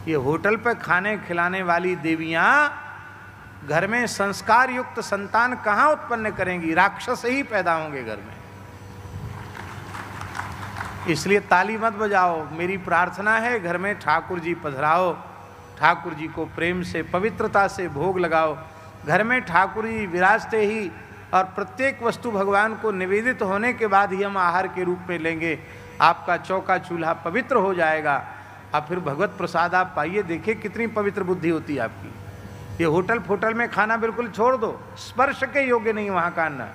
ये होटल पर खाने खिलाने वाली देवियां घर में संस्कार युक्त संतान कहां उत्पन्न करेंगी? राक्षस ही पैदा होंगे घर में। इसलिए ताली मत बजाओ। मेरी प्रार्थना है घर में ठाकुर जी पधराओ, ठाकुर जी को प्रेम से पवित्रता से भोग लगाओ। घर में ठाकुर जी विराजते ही और प्रत्येक वस्तु भगवान को निवेदित होने के बाद ही हम आहार के रूप में लेंगे। आपका चौका चूल्हा पवित्र हो जाएगा और फिर भगवत प्रसाद आप पाइए। देखिए कितनी पवित्र बुद्धि होती है आपकी। ये होटल फोटल में खाना बिल्कुल छोड़ दो, स्पर्श के योग्य नहीं वहाँ का अन्न,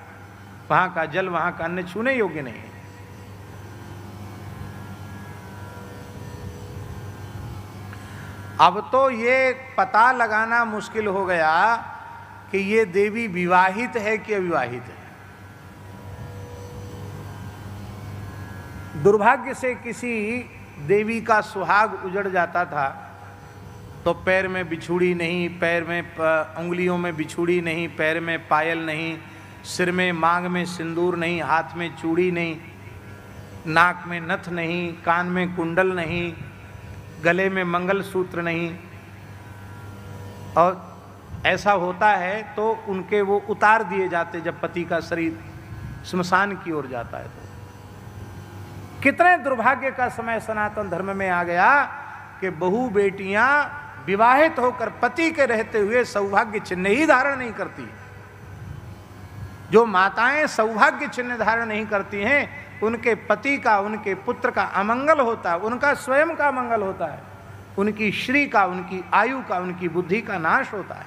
वहाँ का जल, वहाँ का अन्न छूने योग्य नहीं है। अब तो ये पता लगाना मुश्किल हो गया कि ये देवी विवाहित है कि अविवाहित है। दुर्भाग्य से किसी देवी का सुहाग उजड़ जाता था तो पैर में बिछुड़ी नहीं, पैर में उंगलियों में बिछुड़ी नहीं, पैर में पायल नहीं, सिर में मांग में सिंदूर नहीं, हाथ में चूड़ी नहीं, नाक में नथ नहीं, कान में कुंडल नहीं, गले में मंगलसूत्र नहीं। और ऐसा होता है तो उनके वो उतार दिए जाते जब पति का शरीर श्मशान की ओर जाता है। तो कितने दुर्भाग्य का समय सनातन धर्म में आ गया कि बहू बेटियां विवाहित होकर पति के रहते हुए सौभाग्य चिन्ह ही धारण नहीं करती। जो माताएं सौभाग्य चिन्ह धारण नहीं करती हैं उनके पति का, उनके पुत्र का अमंगल होता है, उनका स्वयं का मंगल होता है, उनकी श्री का, उनकी आयु का, उनकी बुद्धि का नाश होता है।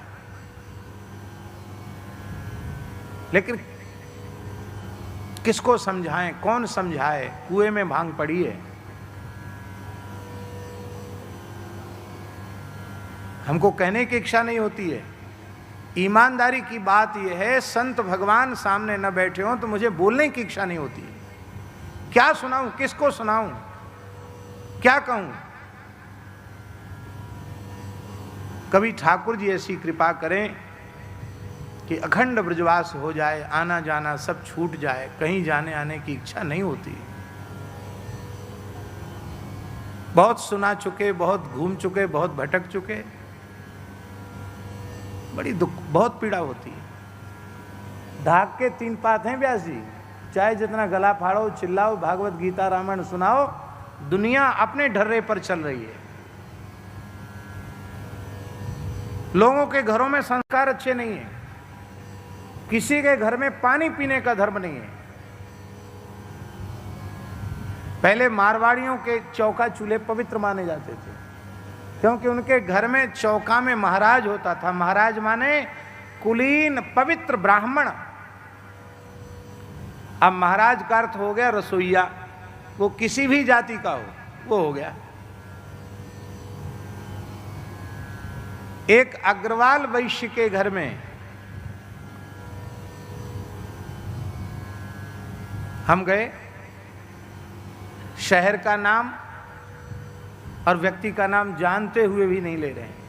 लेकिन किसको समझाएं, कौन समझाए? कुएं में भांग पड़ी है। हमको कहने की इच्छा नहीं होती है। ईमानदारी की बात यह है, संत भगवान सामने न बैठे हों तो मुझे बोलने की इच्छा नहीं होती है। क्या सुनाऊं, किसको सुनाऊं, क्या कहूं? कभी ठाकुर जी ऐसी कृपा करें कि अखंड ब्रजवास हो जाए, आना जाना सब छूट जाए, कहीं जाने आने की इच्छा नहीं होती। बहुत सुना चुके, बहुत घूम चुके, बहुत भटक चुके, बड़ी दुख, बहुत पीड़ा होती है। धाक के 3 पात हैं व्यास जी, चाहे जितना गला फाड़ो, चिल्लाओ, भागवत गीता रामायण सुनाओ, दुनिया अपने ढर्रे पर चल रही है। लोगों के घरों में संस्कार अच्छे नहीं है, किसी के घर में पानी पीने का धर्म नहीं है। पहले मारवाड़ियों के चौका चूल्हे पवित्र माने जाते थे क्योंकि उनके घर में चौका में महाराज होता था। महाराज माने कुलीन पवित्र ब्राह्मण। अब महाराज का अर्थ हो गया रसोईया, वो किसी भी जाति का हो, वो हो गया। एक अग्रवाल वैश्य के घर में हम गए, शहर का नाम और व्यक्ति का नाम जानते हुए भी नहीं ले रहे हैं।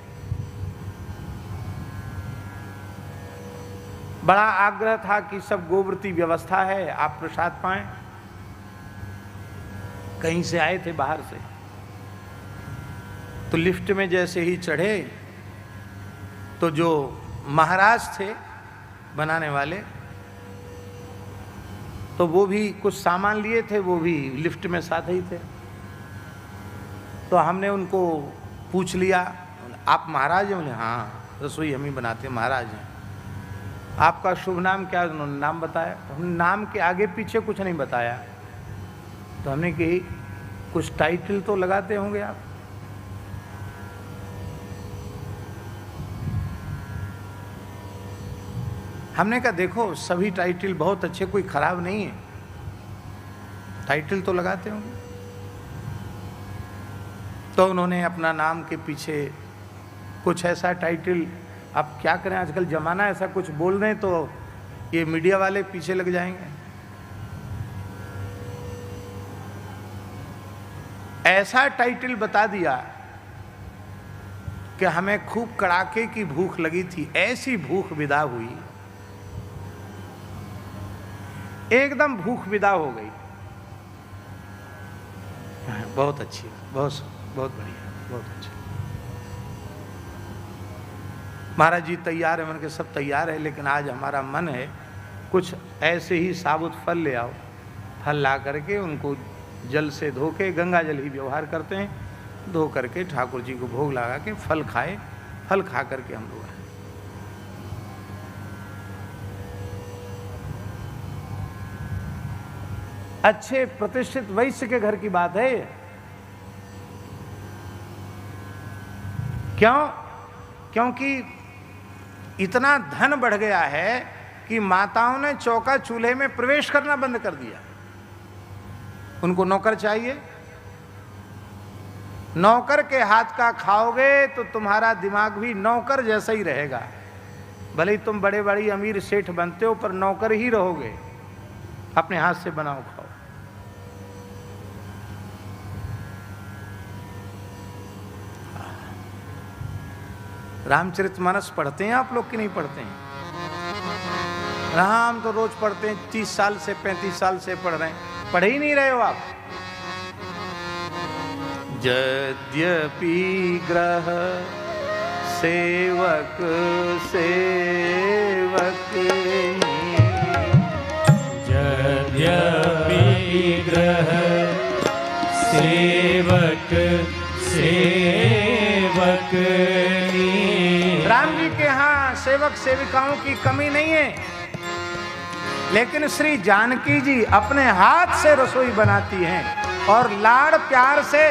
बड़ा आग्रह था कि सब गोव्रती व्यवस्था है, आप प्रसाद पाएं। कहीं से आए थे बाहर से, तो लिफ्ट में जैसे ही चढ़े तो जो महाराज थे बनाने वाले, तो वो भी कुछ सामान लिए थे, वो भी लिफ्ट में साथ ही थे। तो हमने उनको पूछ लिया, आप महाराज हैं? बोले हाँ, रसोई हम ही बनाते हैं, महाराज हैं। आपका शुभ नाम क्या? उन्होंने नाम बताया। तो हमने नाम के आगे पीछे कुछ नहीं बताया। तो हमने कही कुछ टाइटल तो लगाते होंगे आप। हमने कहा देखो सभी टाइटल बहुत अच्छे, कोई खराब नहीं है, टाइटल तो लगाते होंगे। तो उन्होंने अपना नाम के पीछे कुछ ऐसा टाइटल, अब क्या करें, आजकल जमाना ऐसा, कुछ बोल दें तो ये मीडिया वाले पीछे लग जाएंगे। ऐसा टाइटल बता दिया कि हमें खूब कड़ाके की भूख लगी थी। ऐसी भूख विदा हुई, एकदम भूख विदा हो गई। बहुत अच्छी, बहुत बहुत बढ़िया, बहुत अच्छा। महाराज जी तैयार है, मैंने कहा सब तैयार है, लेकिन आज हमारा मन है कुछ ऐसे ही साबुत फल ले आओ। फल ला करके उनको जल से धो के, गंगा जल ही व्यवहार करते हैं, धो करके ठाकुर जी को भोग लगा के फल खाए, फल खा करके हम लोग आए। अच्छे प्रतिष्ठित वैश्य के घर की बात है। क्यों? क्योंकि इतना धन बढ़ गया है कि माताओं ने चौका चूल्हे में प्रवेश करना बंद कर दिया। उनको नौकर चाहिए। नौकर के हाथ का खाओगे तो तुम्हारा दिमाग भी नौकर जैसा ही रहेगा। भले ही तुम बड़े बड़ी अमीर सेठ बनते हो, पर नौकर ही रहोगे। अपने हाथ से बनाओ खाओ। रामचरितमानस पढ़ते हैं आप लोग कि नहीं पढ़ते हैं? राम तो रोज पढ़ते हैं, 30 साल से 35 साल से पढ़ रहे हैं। पढ़े ही नहीं रहे हो आप। यद्यपि ग्रह सेवक सेवक, यद्यपि ग्रह सेवक सेवक। राम जी के यहाँ सेवक सेविकाओं की कमी नहीं है, लेकिन श्री जानकी जी अपने हाथ से रसोई बनाती हैं और लाड़ प्यार से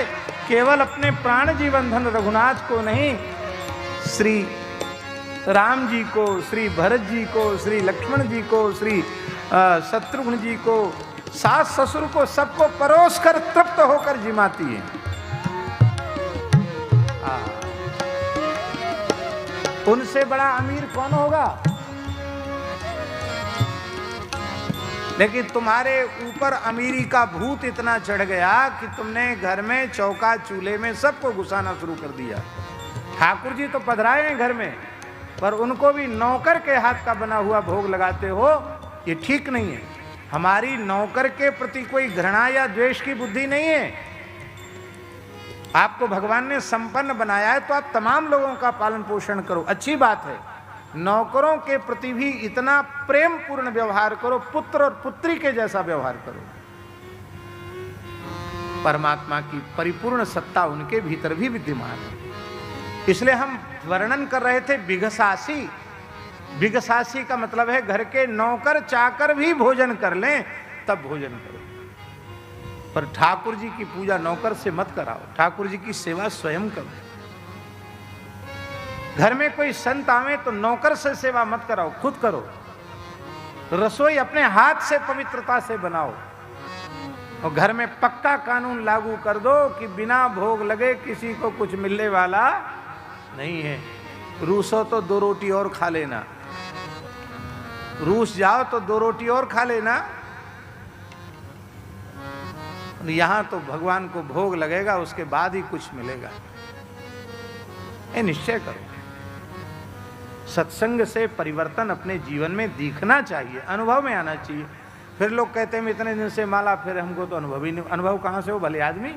केवल अपने प्राण जीवनधन रघुनाथ को नहीं, श्री राम जी को, श्री भरत जी को, श्री लक्ष्मण जी को, श्री शत्रुघ्न जी को, सास ससुर को, सबको परोस कर तृप्त होकर जिमाती है। उनसे बड़ा अमीर कौन होगा? लेकिन तुम्हारे ऊपर अमीरी का भूत इतना चढ़ गया कि तुमने घर में चौका चूल्हे में सबको घुसाना शुरू कर दिया। ठाकुर जी तो पधराए हैं घर में, पर उनको भी नौकर के हाथ का बना हुआ भोग लगाते हो, ये ठीक नहीं है। हमारी नौकर के प्रति कोई घृणा या द्वेष की बुद्धि नहीं है। आपको भगवान ने संपन्न बनाया है तो आप तमाम लोगों का पालन पोषण करो, अच्छी बात है। नौकरों के प्रति भी इतना प्रेम पूर्ण व्यवहार करो, पुत्र और पुत्री के जैसा व्यवहार करो। परमात्मा की परिपूर्ण सत्ता उनके भीतर भी विद्यमान है। इसलिए हम वर्णन कर रहे थे बिघसासी। बिघसासी का मतलब है घर के नौकर चाकर भी भोजन कर लें तब भोजन करो, पर ठाकुर जी की पूजा नौकर से मत कराओ। ठाकुर जी की सेवा स्वयं करो। घर में कोई संत आवे तो नौकर से सेवा मत कराओ, खुद करो। रसोई अपने हाथ से पवित्रता से बनाओ और घर में पक्का कानून लागू कर दो कि बिना भोग लगे किसी को कुछ मिलने वाला नहीं है। रूसो तो 2 रोटी और खा लेना, रूस जाओ तो 2 रोटी और खा लेना। यहां तो भगवान को भोग लगेगा, उसके बाद ही कुछ मिलेगा। ये निश्चय करो। सत्संग से परिवर्तन अपने जीवन में दिखना चाहिए, अनुभव में आना चाहिए। फिर लोग कहते हैं इतने दिन से माला, फिर हमको तो अनुभव ही नहीं। अनुभव कहां से हो भले आदमी?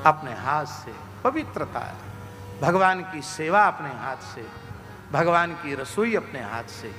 अपने हाथ से पवित्रता, भगवान की सेवा अपने हाथ से, भगवान की रसोई अपने हाथ से।